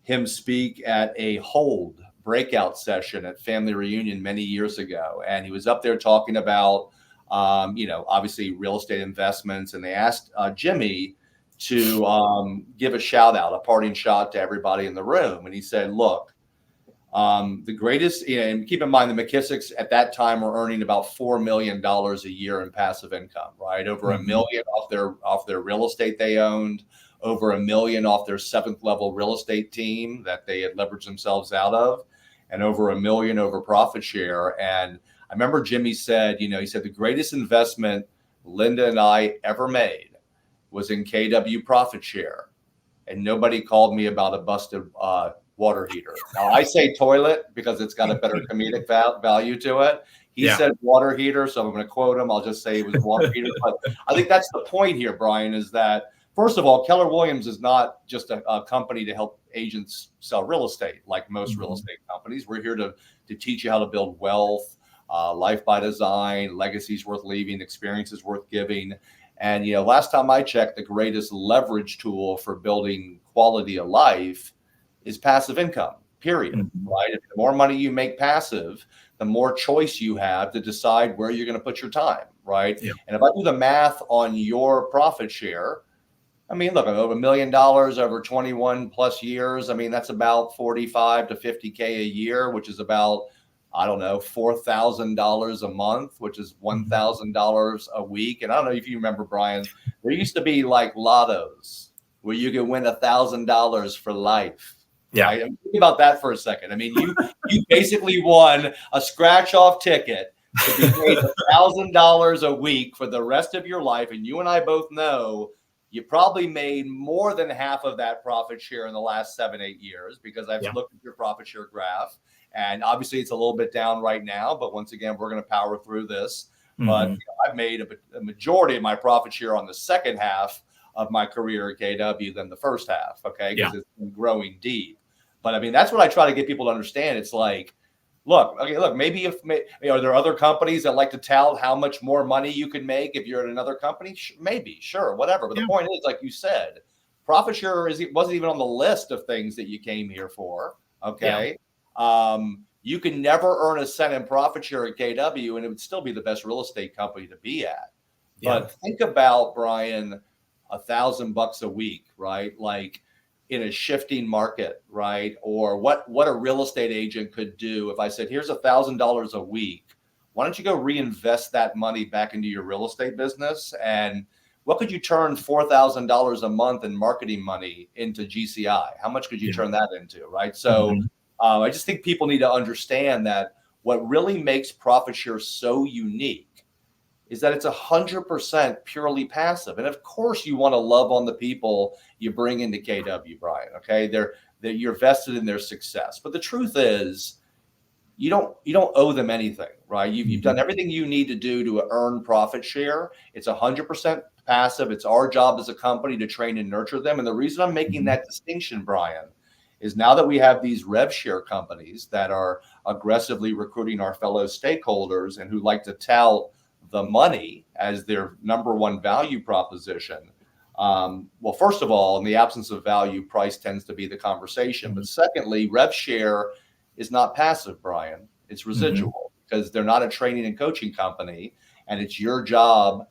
him speak at a Hold breakout session at Family Reunion many years ago. And he was up there talking about, obviously real estate investments. And they asked Jimmy to give a shout out, a parting shot to everybody in the room. And he said, look, the greatest, and keep in mind the McKissacks at that time were earning about $4 million a year in passive income, right? Over $1 million off their real estate they owned, over $1 million off their 7th level real estate team that they had leveraged themselves out of, and over $1 million over profit share. And I remember Jimmy said, he said the greatest investment Linda and I ever made was in KW profit share. And nobody called me about a busted water heater. Now I say toilet because it's got a better comedic value to it. He said water heater, so I'm going to quote him. I'll just say it was water heater. But I think that's the point here, Brian, is that first of all, Keller Williams is not just a company to help agents sell real estate like most real estate companies. We're here to teach you how to build wealth, life by design, legacies worth leaving, experiences worth giving. And, last time I checked, the greatest leverage tool for building quality of life is passive income, period, right? If the more money you make passive, the more choice you have to decide where you're going to put your time, right? And if I do the math on your profit share, I mean, look, over $1 million over 21 plus years. I mean, that's about 45 to 50K a year, which is about, I don't know, $4,000 a month, which is $1,000 a week. And I don't know if you remember, Brian, there used to be like lottos where you could win $1,000 for life. Right? I mean, think about that for a second. I mean, you basically won a scratch off ticket to be paid $1,000 a week for the rest of your life. And you and I both know you probably made more than half of that profit share in the last 7-8 years, because I've looked at your profit share graph, and obviously it's a little bit down right now. But once again, we're going to power through this. But I've made a majority of my profit share on the second half of my career at KW than the first half. Okay, because it's been growing deep. But I mean, that's what I try to get people to understand. It's like, look, maybe are there other companies that like to tout how much more money you could make if you're at another company? Maybe, sure, whatever. But the point is, like you said, profit share wasn't even on the list of things that you came here for. Okay. You can never earn a cent in profit share at KW, and it would still be the best real estate company to be at. But think about, Brian, $1,000 a week, right? Like, in a shifting market, right? Or what a real estate agent could do if I said, here's $1,000 a week. Why don't you go reinvest that money back into your real estate business? And what could you turn $4,000 a month in marketing money into GCI? How much could you turn that into, right? So I just think people need to understand that what really makes profit share so unique is that it's 100% purely passive. And of course you want to love on the people you bring into KW, Brian. Okay. You're vested in their success. But the truth is you don't owe them anything, right? You've done everything you need to do to earn profit share. It's 100% passive. It's our job as a company to train and nurture them. And the reason I'm making that distinction, Brian, is now that we have these rev share companies that are aggressively recruiting our fellow stakeholders and who like to tout the money as their number one value proposition. Well, first of all, in the absence of value, price tends to be the conversation. But secondly, rev share is not passive, Brian. It's residual because they're not a training and coaching company. And it's your job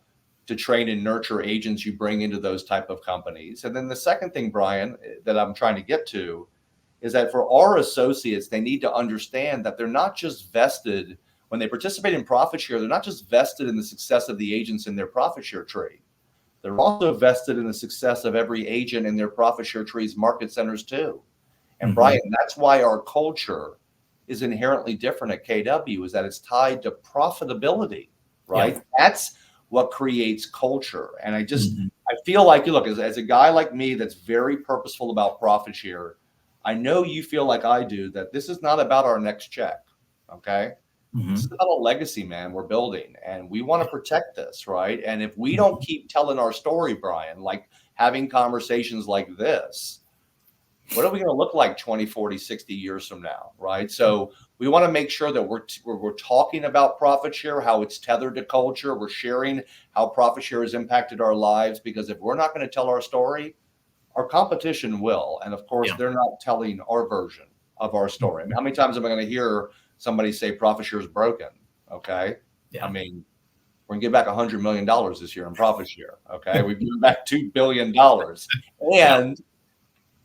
to train and nurture agents you bring into those type of companies. And then the second thing, Brian, that I'm trying to get to is that for our associates, they need to understand that they're not just vested when they participate in profit share, they're not just vested in the success of the agents in their profit share tree. They're also vested in the success of every agent in their profit share tree's market centers too. And Brian, that's why our culture is inherently different at KW, is that it's tied to profitability, right? That's what creates culture. And I feel like, look, as a guy like me that's very purposeful about profit share, I know you feel like I do, that this is not about our next check. Okay. This is about a legacy, man, we're building, and we want to protect this, right? And if we don't keep telling our story, Brian, like having conversations like this, what are we going to look like 20, 40, 60 years from now, right? So we want to make sure that we're talking about profit share, how it's tethered to culture. We're sharing how profit share has impacted our lives, because if we're not going to tell our story, our competition will. And of course, they're not telling our version of our story. I mean, how many times am I going to hear somebody say profit share is broken? Okay. Yeah. I mean, we're going to give back $100 million this year in profit share. Okay. We've given back $2 billion. And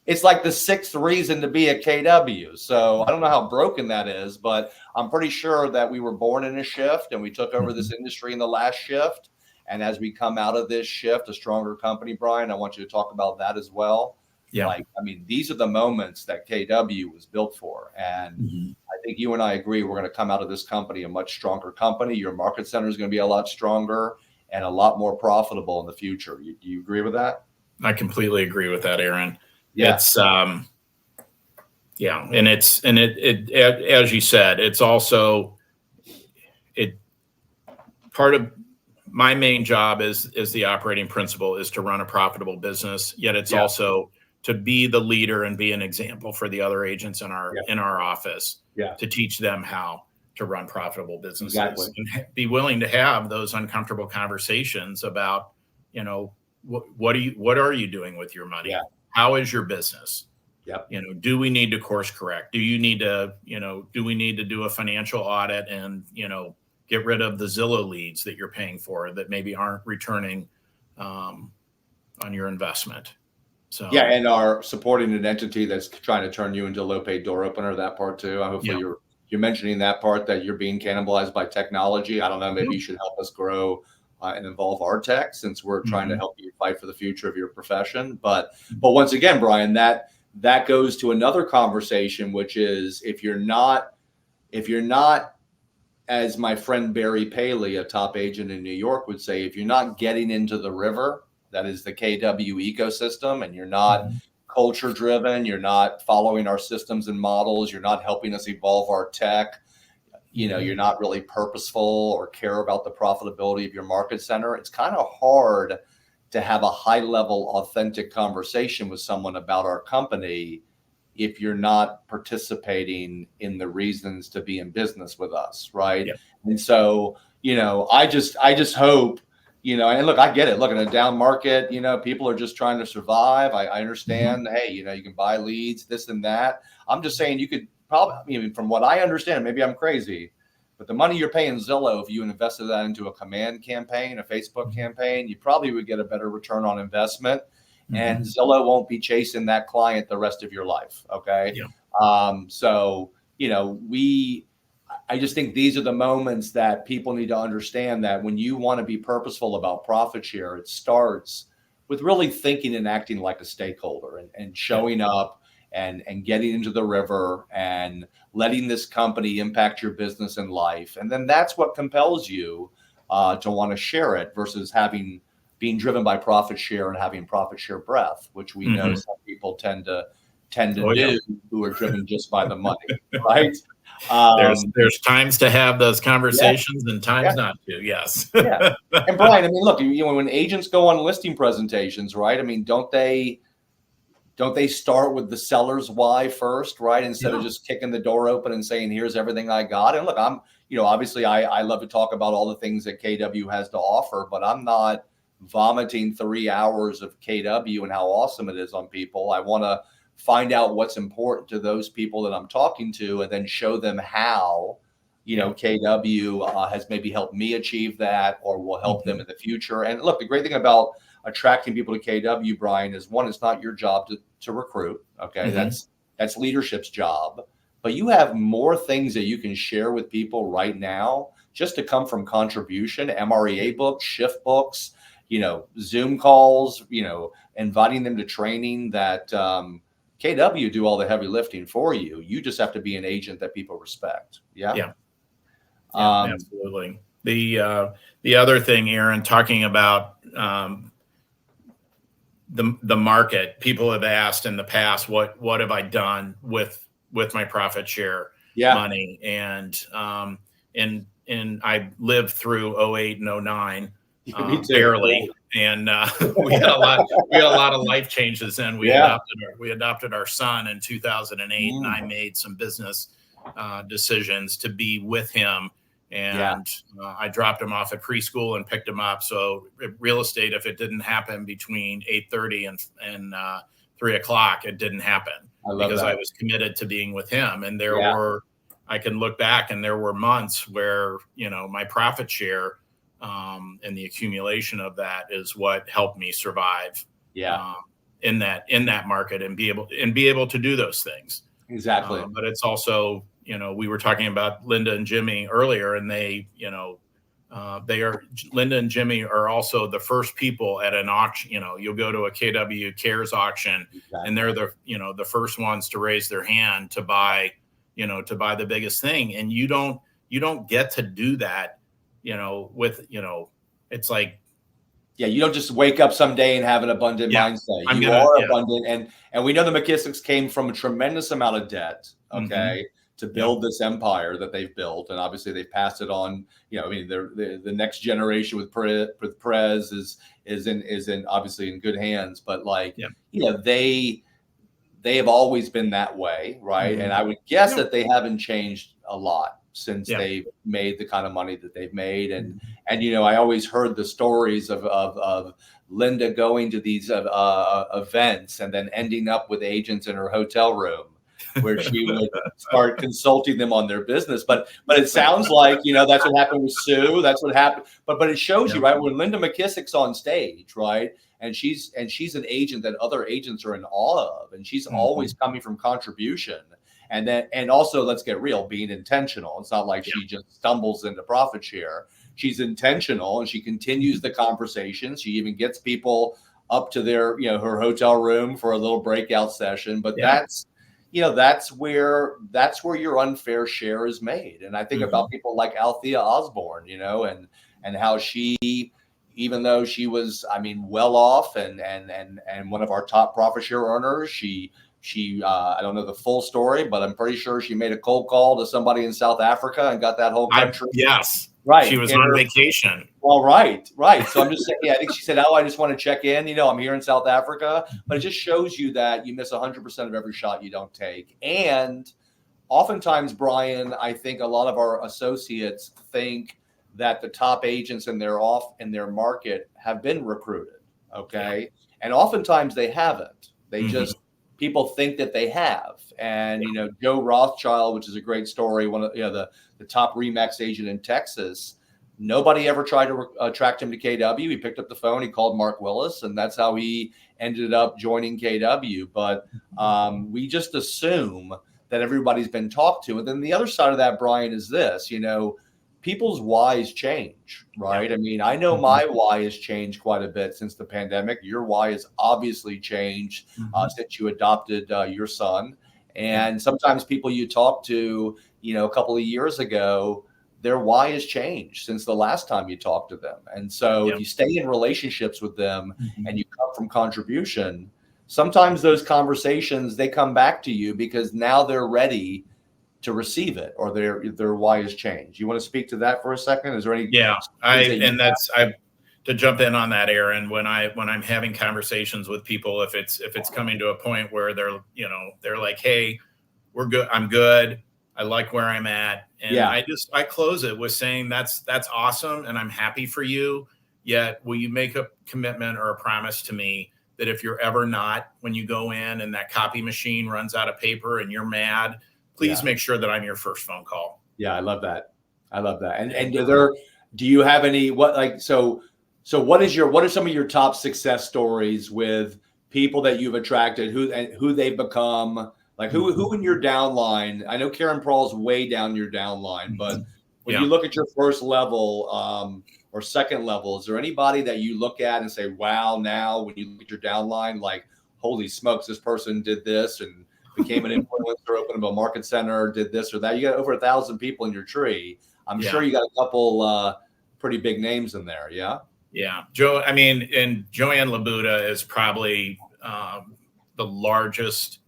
it's like the sixth reason to be a KW. So I don't know how broken that is, but I'm pretty sure that we were born in a shift and we took over this industry in the last shift. And as we come out of this shift, a stronger company, Brian, I want you to talk about that as well. Yeah. Like, I mean, these are the moments that KW was built for. And I think you and I agree, we're going to come out of this company a much stronger company. Your market center is going to be a lot stronger and a lot more profitable in the future. Do you agree with that? I completely agree with that, Aaron. Yeah. It's, and it, as you said, it's also, part of my main job is the operating principle is to run a profitable business, yet it's also to be the leader and be an example for the other agents in our office, to teach them how to run profitable businesses and be willing to have those uncomfortable conversations about, what are you doing with your money? How is your business? Do we need to course correct? Do you need to, do we need to do a financial audit and, get rid of the Zillow leads that you're paying for that maybe aren't returning on your investment? So and are supporting an entity that's trying to turn you into a low paid door opener, that part too. Hopefully you're mentioning that part, that you're being cannibalized by technology. I don't know, maybe you should help us grow and involve our tech, since we're trying to help you fight for the future of your profession. But once again, Brian, that goes to another conversation, which is if you're not, as my friend Barry Paley, a top agent in New York, would say, if you're not getting into the river, that is the KW ecosystem, and you're not culture driven, you're not following our systems and models, you're not helping us evolve our tech, you're not really purposeful or care about the profitability of your market center, it's kind of hard to have a high level, authentic conversation with someone about our company if you're not participating in the reasons to be in business with us, right? And so, I just hope, and look, I get it. Look, in a down market, people are just trying to survive. I understand. Hey, you can buy leads, this and that. I'm just saying you could probably, from what I understand, maybe I'm crazy, but the money you're paying Zillow, if you invested that into a command campaign, a Facebook campaign, you probably would get a better return on investment. And Zillow won't be chasing that client the rest of your life. Okay. So, I just think these are the moments that people need to understand, that when you want to be purposeful about profit share, it starts with really thinking and acting like a stakeholder and showing up and getting into the river and letting this company impact your business and life. And then that's what compels you to want to share it versus being driven by profit share and having profit share breath, which we know some people tend to do, who are driven just by the money, right? There's times to have those conversations and times not to. Yes. And Brian, I mean, look, when agents go on listing presentations, right? I mean, don't they start with the seller's why first, right? Instead of just kicking the door open and saying, here's everything I got. And look, I'm, obviously I love to talk about all the things that KW has to offer, but I'm not vomiting 3 hours of KW and how awesome it is on people. I want to find out what's important to those people that I'm talking to, and then show them how, KW has maybe helped me achieve that, or will help them in the future. And look, the great thing about attracting people to KW, Brian, is one, it's not your job to recruit. Okay. That's leadership's job, but you have more things that you can share with people right now just to come from contribution, MREA books, shift books, Zoom calls, inviting them to training, that KW do all the heavy lifting for you. You just have to be an agent that people respect. Yeah, absolutely. The other thing, Aaron, talking about the market. People have asked in the past, what have I done with my profit share money? And I lived through '08 and '09, barely. And we had a lot of life changes. And we adopted our son in 2008, and I made some business decisions to be with him. And I dropped him off at preschool and picked him up. So real estate, if it didn't happen between 8:30 and 3 o'clock, it didn't happen because I was committed to being with him. And I can look back, and there were months where, my profit share and the accumulation of that is what helped me survive in that market and be able to do those things. Exactly. But it's also, we were talking about Linda and Jimmy earlier, and Linda and Jimmy are also the first people at an auction. You'll go to a KW Cares auction, and they're the first ones to raise their hand to buy the biggest thing. And you don't get to do that, it's like, you don't just wake up someday and have an abundant mindset. You are abundant. And we know the McKissacks came from a tremendous amount of debt, to build this empire that they've built. And obviously they've passed it on. The next generation with Perez is in obviously in good hands. But they have always been that way, right? And I would guess that they haven't changed a lot since they've made the kind of money that they've made. And I always heard the stories of Linda going to these events and then ending up with agents in her hotel room where she would start consulting them on their business. But it sounds like, that's what happened with Sue. That's what happened. But it shows you, right, when Linda McKissack's on stage, right, and she's an agent that other agents are in awe of, and she's always coming from contribution. And also, let's get real, being intentional. It's not like she just stumbles into profit share. She's intentional, and she continues the conversation. She even gets people up to their, her hotel room for a little breakout session. But that's where your unfair share is made. And I think about people like Althea Osborne, and how she, even though she was, well off and one of our top profit share earners, she I don't know the full story, but I'm pretty sure she made a cold call to somebody in South Africa and got that whole country. Yes. Right. She was on vacation. Well, right. So I'm just saying, I think she said, I just want to check in. I'm here in South Africa. But it just shows you that you miss 100% of every shot you don't take. And oftentimes, Brian, I think a lot of our associates think that the top agents in their market have bbeen recruited. Okay. And oftentimes they haven't. They just, people think that they have. And, Joe Rothschild, which is a great story, one of the top RE/MAX agent in Texas, nobody ever tried to attract him to KW. He picked up the phone, he called Mark Willis, and that's how he ended up joining KW. But we just assume that everybody's been talked to. And then the other side of that, Brian, is this, people's whys change, right? I know my why has changed quite a bit since the pandemic. Your why has obviously changed since you adopted your son. And sometimes people you talk to, a couple of years ago, their why has changed since the last time you talked to them. And so if you stay in relationships with them and you come from contribution, sometimes those conversations, they come back to you because now they're ready to receive it, or their why has changed. You want to speak to that for a second? Is there any? To jump in on that, Aaron, when I'm having conversations with people, if it's coming to a point where they're like, hey, we're good, I'm good, I like where I'm at, and I close it with saying that's awesome, and I'm happy for you. Yet, will you make a commitment or a promise to me that if you're ever not, when you go in and that copy machine runs out of paper and you're mad, please make sure that I'm your first phone call. Yeah, I love that. And do you have any, what are some of your top success stories with people that you've attracted, who they've become, like who in your downline? I know Karen Prahl's way down your downline, but when you look at your first level or second level, is there anybody that you look at and say, wow, now when you look at your downline, like, holy smokes, this person did this and became an influencer, opened up a market center, did this or that? You got over 1,000 people in your tree. I'm sure you got a couple pretty big names in there. Yeah. Yeah. And Joanne Labuda is probably the largest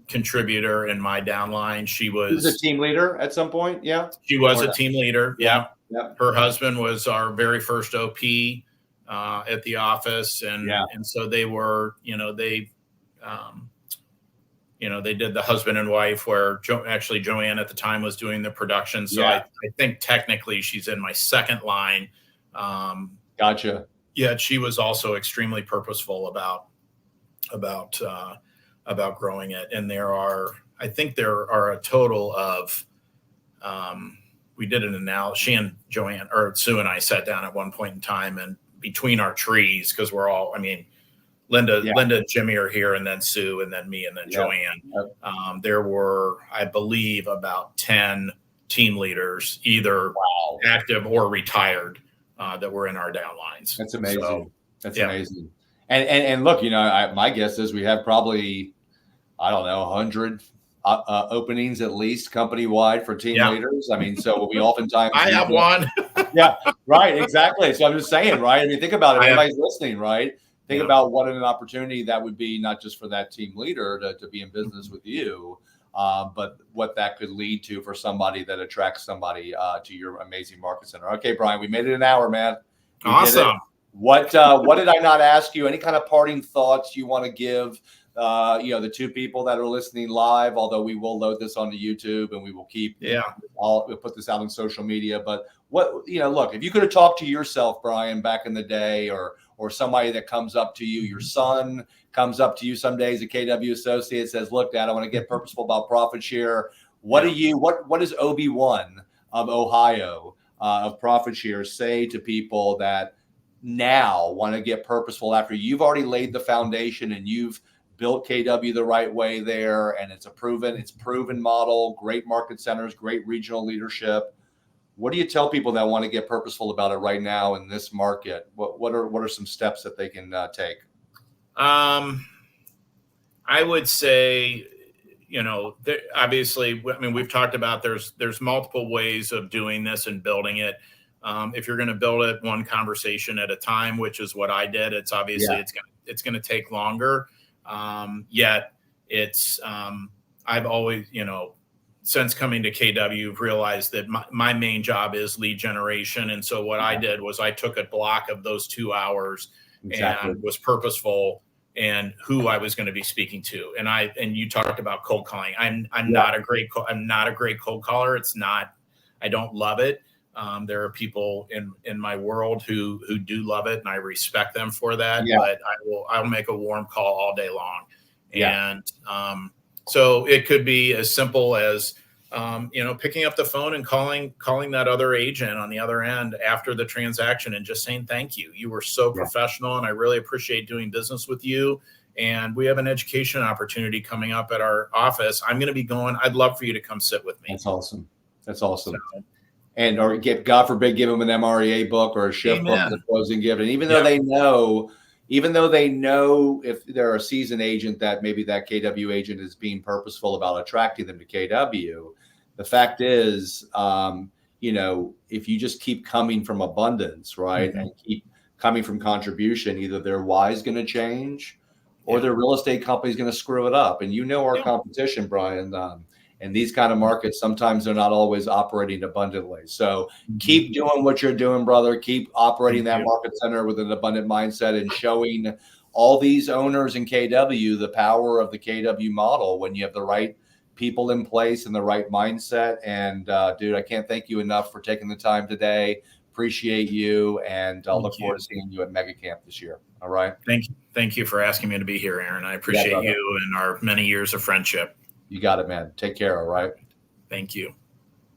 contributor in my downline. She was a team leader at some point. Yeah. She was a team leader. Yeah. Yeah. Her husband was our very first OP at the office. And so they were, they did the husband and wife where Joanne at the time was doing the production. So I think technically she's in my second line. Gotcha. Yet she was also extremely purposeful about growing it. And I think there are a total of, we did an analysis. She and Joanne, or Sue and I, sat down at one point in time, and between our trees, because we're all, Linda and Jimmy are here, and then Sue, and then me, and then Joanne. There were, I believe, about 10 team leaders, either active or retired, that were in our downlines. That's amazing. So, that's amazing. And look, my guess is we have probably, I don't know, 100 openings at least company-wide for team leaders. So we oftentimes I have one. Yeah, right, exactly. So I'm just saying, right? Think about it. Everybody's listening, right? Think about what an opportunity that would be, not just for that team leader to be in business with you, but what that could lead to for somebody that attracts somebody to your amazing market center. Okay, Brian, we made it an hour, man. Awesome. What did I not ask you? Any kind of parting thoughts you want to give? The two people that are listening live, although we will load this onto YouTube and we will keep, we'll put this out on social media. But look, if you could have talked to yourself, Brian, back in the day, or somebody that comes up to you, your son comes up to you some days at KW Associates, says, look, Dad, I want to get purposeful about profit share. What does Obi-Wan of Ohio of profit share say to people that now want to get purposeful after you've already laid the foundation and you've built KW the right way there, and it's proven model, great market centers, great regional leadership? What do you tell people that want to get purposeful about it right now in this market? What are some steps that they can take? I would say, obviously, we've talked about there's multiple ways of doing this and building it. If you're going to build it one conversation at a time, which is what I did, it's obviously it's going to take longer. Yet it's, I've always, since coming to KW, realized that my main job is lead generation. And so what I did was I took a block of those 2 hours and was purposeful and who I was going to be speaking to. And you talked about cold calling. I'm not a great cold caller. I don't love it. There are people in my world who do love it, and I respect them for that. But I'll make a warm call all day long. And so it could be as simple as picking up the phone and calling that other agent on the other end after the transaction and just saying thank you. You were so professional, and I really appreciate doing business with you. And we have an education opportunity coming up at our office. I'm going to be going. I'd love for you to come sit with me. That's awesome. Or God forbid, give them an MREA book or a shift book as a closing gift. And even though they know if they're a seasoned agent that maybe that KW agent is being purposeful about attracting them to KW, the fact is, if you just keep coming from abundance, right, and keep coming from contribution, either their why is going to change or their real estate company is going to screw it up. And our competition, Brian. In these kind of markets, sometimes they're not always operating abundantly. So keep doing what you're doing, brother. Keep operating that market center with an abundant mindset and showing all these owners in KW the power of the KW model when you have the right people in place and the right mindset. And dude, I can't thank you enough for taking the time today. Appreciate you. And I'll look forward to seeing you at Mega Camp this year. All right. Thank you for asking me to be here, Aaron. I appreciate you and our many years of friendship. You got it, man. Take care. All right. Thank you.